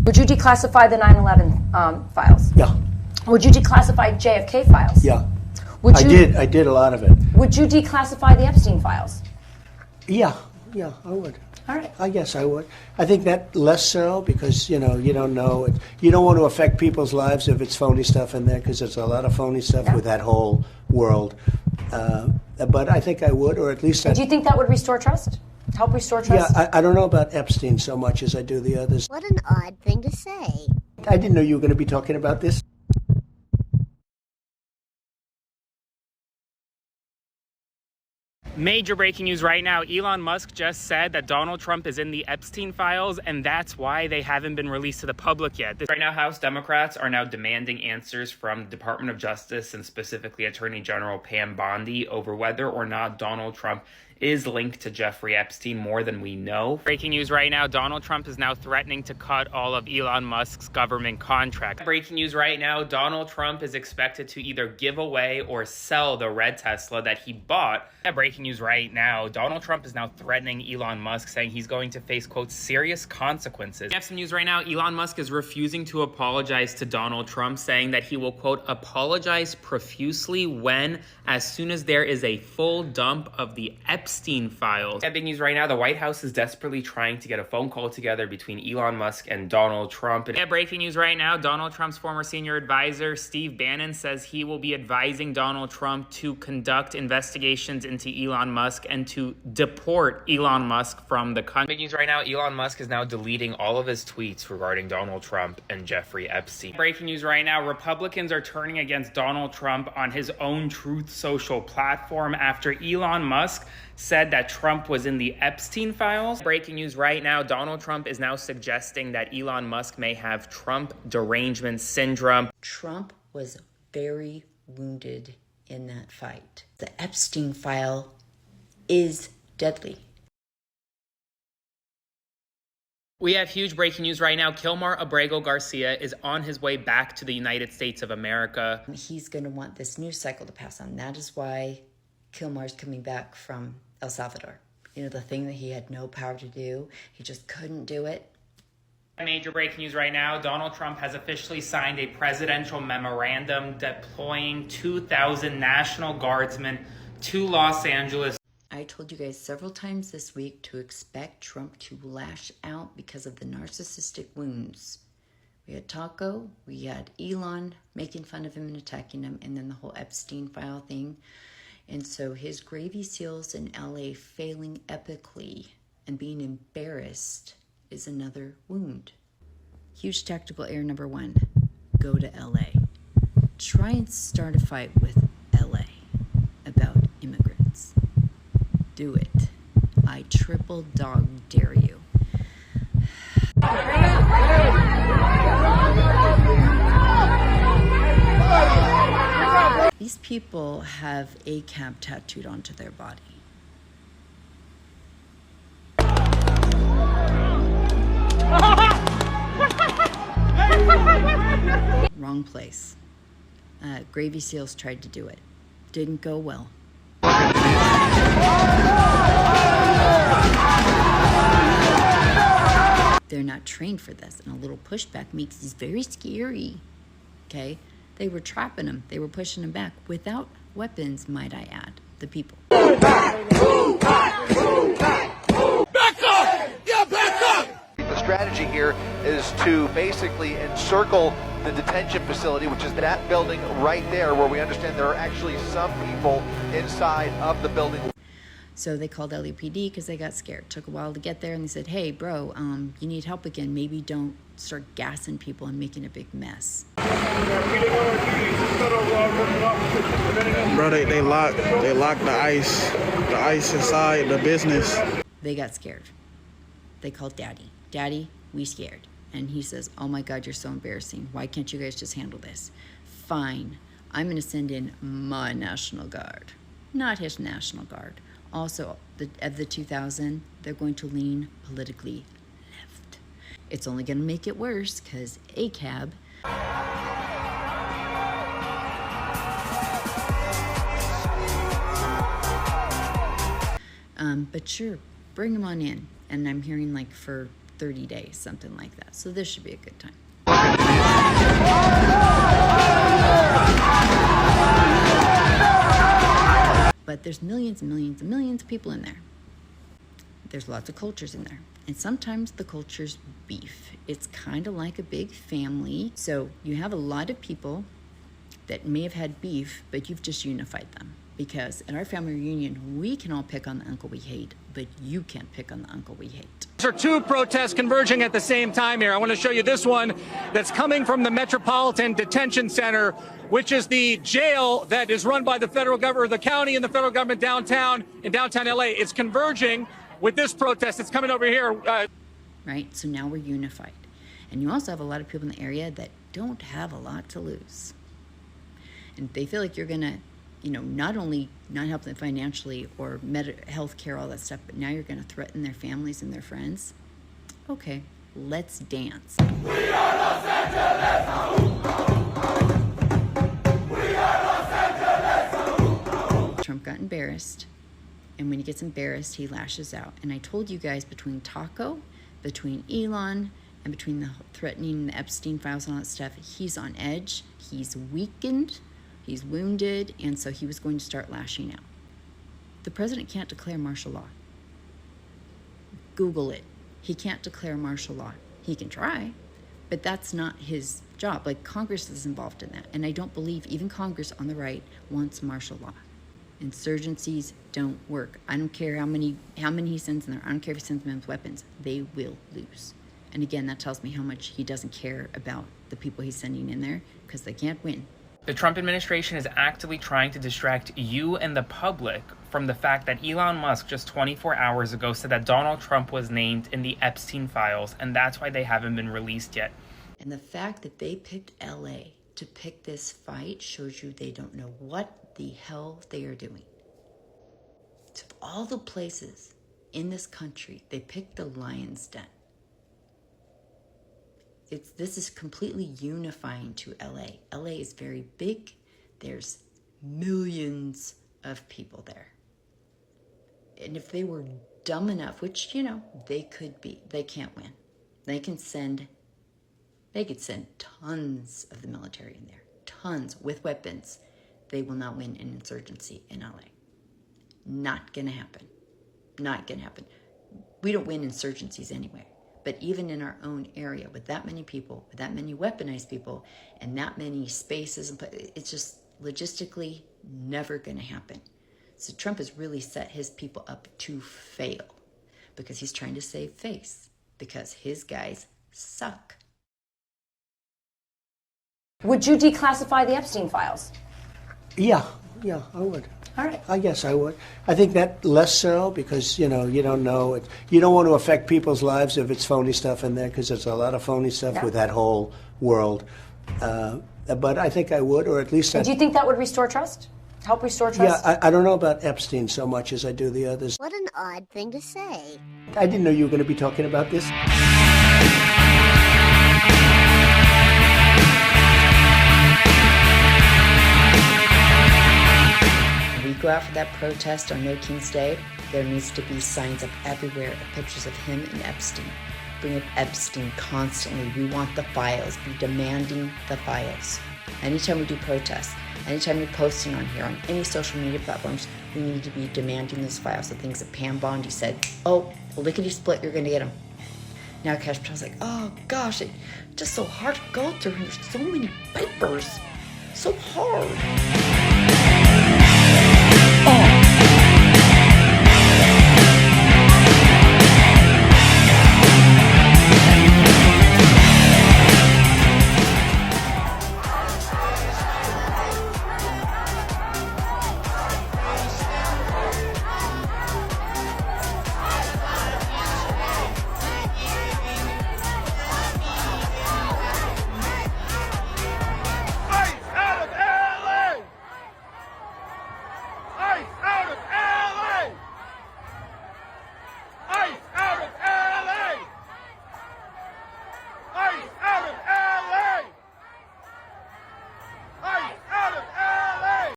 Would you declassify the 9/11 files? Yeah. Would you declassify JFK files? Yeah. Would you, I did a lot of it. Would you declassify the Epstein files? Yeah, I would. All right. I guess I would. I think that less so because, you don't know. You don't want to affect people's lives if it's phony stuff in there because there's a lot of phony stuff with that whole world. But I think I would, or at least Do you think that would restore trust? Help restore trust? Yeah, I don't know about Epstein so much as I do the others. What an odd thing to say. I didn't know you were going to be talking about this. Major breaking news right now. Elon Musk just said that Donald Trump is in the Epstein files, and that's why they haven't been released to the public yet. Right now, House Democrats are now demanding answers from the Department of Justice and specifically Attorney General Pam Bondi over whether or not Donald Trump is linked to Jeffrey Epstein more than we know. Breaking news right now, Donald Trump is now threatening to cut all of Elon Musk's government contracts. Breaking news right now, Donald Trump is expected to either give away or sell the red Tesla that he bought. Breaking news right now, Donald Trump is now threatening Elon Musk, saying he's going to face, quote, serious consequences. We have some news right now. Elon Musk is refusing to apologize to Donald Trump, saying that he will, quote, apologize profusely when, as soon as there is a full dump of the Epstein files. Big news right now, the White House is desperately trying to get a phone call together between Elon Musk and Donald Trump. And breaking news right now, Donald Trump's former senior advisor, Steve Bannon, says he will be advising Donald Trump to conduct investigations into Elon Musk and to deport Elon Musk from the country. Big news right now, Elon Musk is now deleting all of his tweets regarding Donald Trump and Jeffrey Epstein. Breaking news right now, Republicans are turning against Donald Trump on his own Truth Social platform after Elon Musk said that Trump was in the Epstein files. Breaking news right now, Donald Trump is now suggesting that Elon Musk may have Trump derangement syndrome. Trump was very wounded in that fight. The Epstein file is deadly. We have huge breaking news right now. Kilmar Abrego Garcia is on his way back to the United States of America. He's going to want this news cycle to pass on. That is why Kilmar's coming back from El Salvador. You know, the thing that he had no power to do, he just couldn't do it. Major breaking news right now, Donald Trump has officially signed a presidential memorandum deploying 2,000 National Guardsmen to Los Angeles. I told you guys several times this week to expect Trump to lash out because of the narcissistic wounds. We had Taco, we had Elon making fun of him and attacking him, and then the whole Epstein file thing. And so his Gravy Seals in LA failing epically and being embarrassed is another wound. Huge tactical error number 1, go to LA. Try and start a fight with LA about immigrants. Do it. I triple dog dare you. These people have ACAB tattooed onto their body. Wrong place. Gravy Seals tried to do it. Didn't go well. They're not trained for this, and a little pushback makes this very scary. Okay? They were trapping him. They were pushing him back without weapons, might I add. The people. Back up! Yeah, back up! The strategy here is to basically encircle the detention facility, which is that building right there, where we understand there are actually some people inside of the building. So they called LAPD because they got scared. Took a while to get there, and they said, hey, bro, you need help again. Maybe don't start gassing people and making a big mess. Bro, they locked the ice inside the business. They got scared. They called Daddy. Daddy, we scared. And he says, oh my God, you're so embarrassing. Why can't you guys just handle this? Fine, I'm gonna send in my National Guard, not his National Guard. Also, of the 2,000, they're going to lean politically left. It's only gonna make it worse because ACAB. But sure, bring them on in. And I'm hearing like for 30 days, something like that. So this should be a good time. But there's millions and millions and millions of people in there. There's lots of cultures in there. And sometimes the culture's beef. It's kind of like a big family. So you have a lot of people that may have had beef, but you've just unified them. Because at our family reunion, we can all pick on the uncle we hate, but you can't pick on the uncle we hate. There are two protests converging at the same time here. I want to show you this one that's coming from the Metropolitan Detention Center, which is the jail that is run by the federal government, the county and the federal government downtown in downtown LA. It's converging with this protest that's coming over here. Right, so now we're unified. And you also have a lot of people in the area that don't have a lot to lose. And they feel like you're gonna, not only not help them financially or health care, all that stuff, but now you're gonna threaten their families and their friends. Okay, let's dance. We are Los Angeles. We are Los Angeles. Trump got embarrassed, and when he gets embarrassed, he lashes out. And I told you guys, between Taco, between Elon, and between the threatening the Epstein files and all that stuff, he's on edge, he's weakened, he's wounded, and so he was going to start lashing out. The president can't declare martial law. Google it. He can't declare martial law. He can try, but that's not his job. Like, Congress is involved in that, and I don't believe even Congress on the right wants martial law. Insurgencies don't work. I don't care how many he sends in there. I don't care if he sends them with weapons. They will lose. And again, that tells me how much he doesn't care about the people he's sending in there, because they can't win. The Trump administration is actively trying to distract you and the public from the fact that Elon Musk just 24 hours ago said that Donald Trump was named in the Epstein files, and that's why they haven't been released yet. And the fact that they picked LA to pick this fight shows you they don't know what the hell they are doing. Of all the places in this country, they picked the Lion's Den. This is completely unifying to LA. LA is very big. There's millions of people there. And if they were dumb enough, which, they could be, they can't win. They could send tons of the military in there, tons with weapons. They will not win an insurgency in LA. Not gonna happen. Not gonna happen. We don't win insurgencies anyway. But even in our own area, with that many people, with that many weaponized people, and that many spaces, it's just logistically never going to happen. So Trump has really set his people up to fail because he's trying to save face, because his guys suck. Would you declassify the Epstein files? Yeah, I would. All right. I guess I would. I think that less so because, you don't know. You don't want to affect people's lives if it's phony stuff in there, because there's a lot of phony stuff with that whole world. But I think I would, or at least... Do you think that would restore trust? Help restore trust? Yeah, I don't know about Epstein so much as I do the others. What an odd thing to say. I didn't know you were going to be talking about this. Go out for that protest on No King's Day, there needs to be signs up everywhere of pictures of him and Epstein. Bring up Epstein constantly. We want the files. Be demanding the files. Anytime we do protests, anytime you're posting on here, on any social media platforms, we need to be demanding those files. The things that Pam Bondi said, oh, lickety split, you're going to get them. Now Kash Patel's like, oh gosh, it's just so hard to go through. There's so many papers. So hard.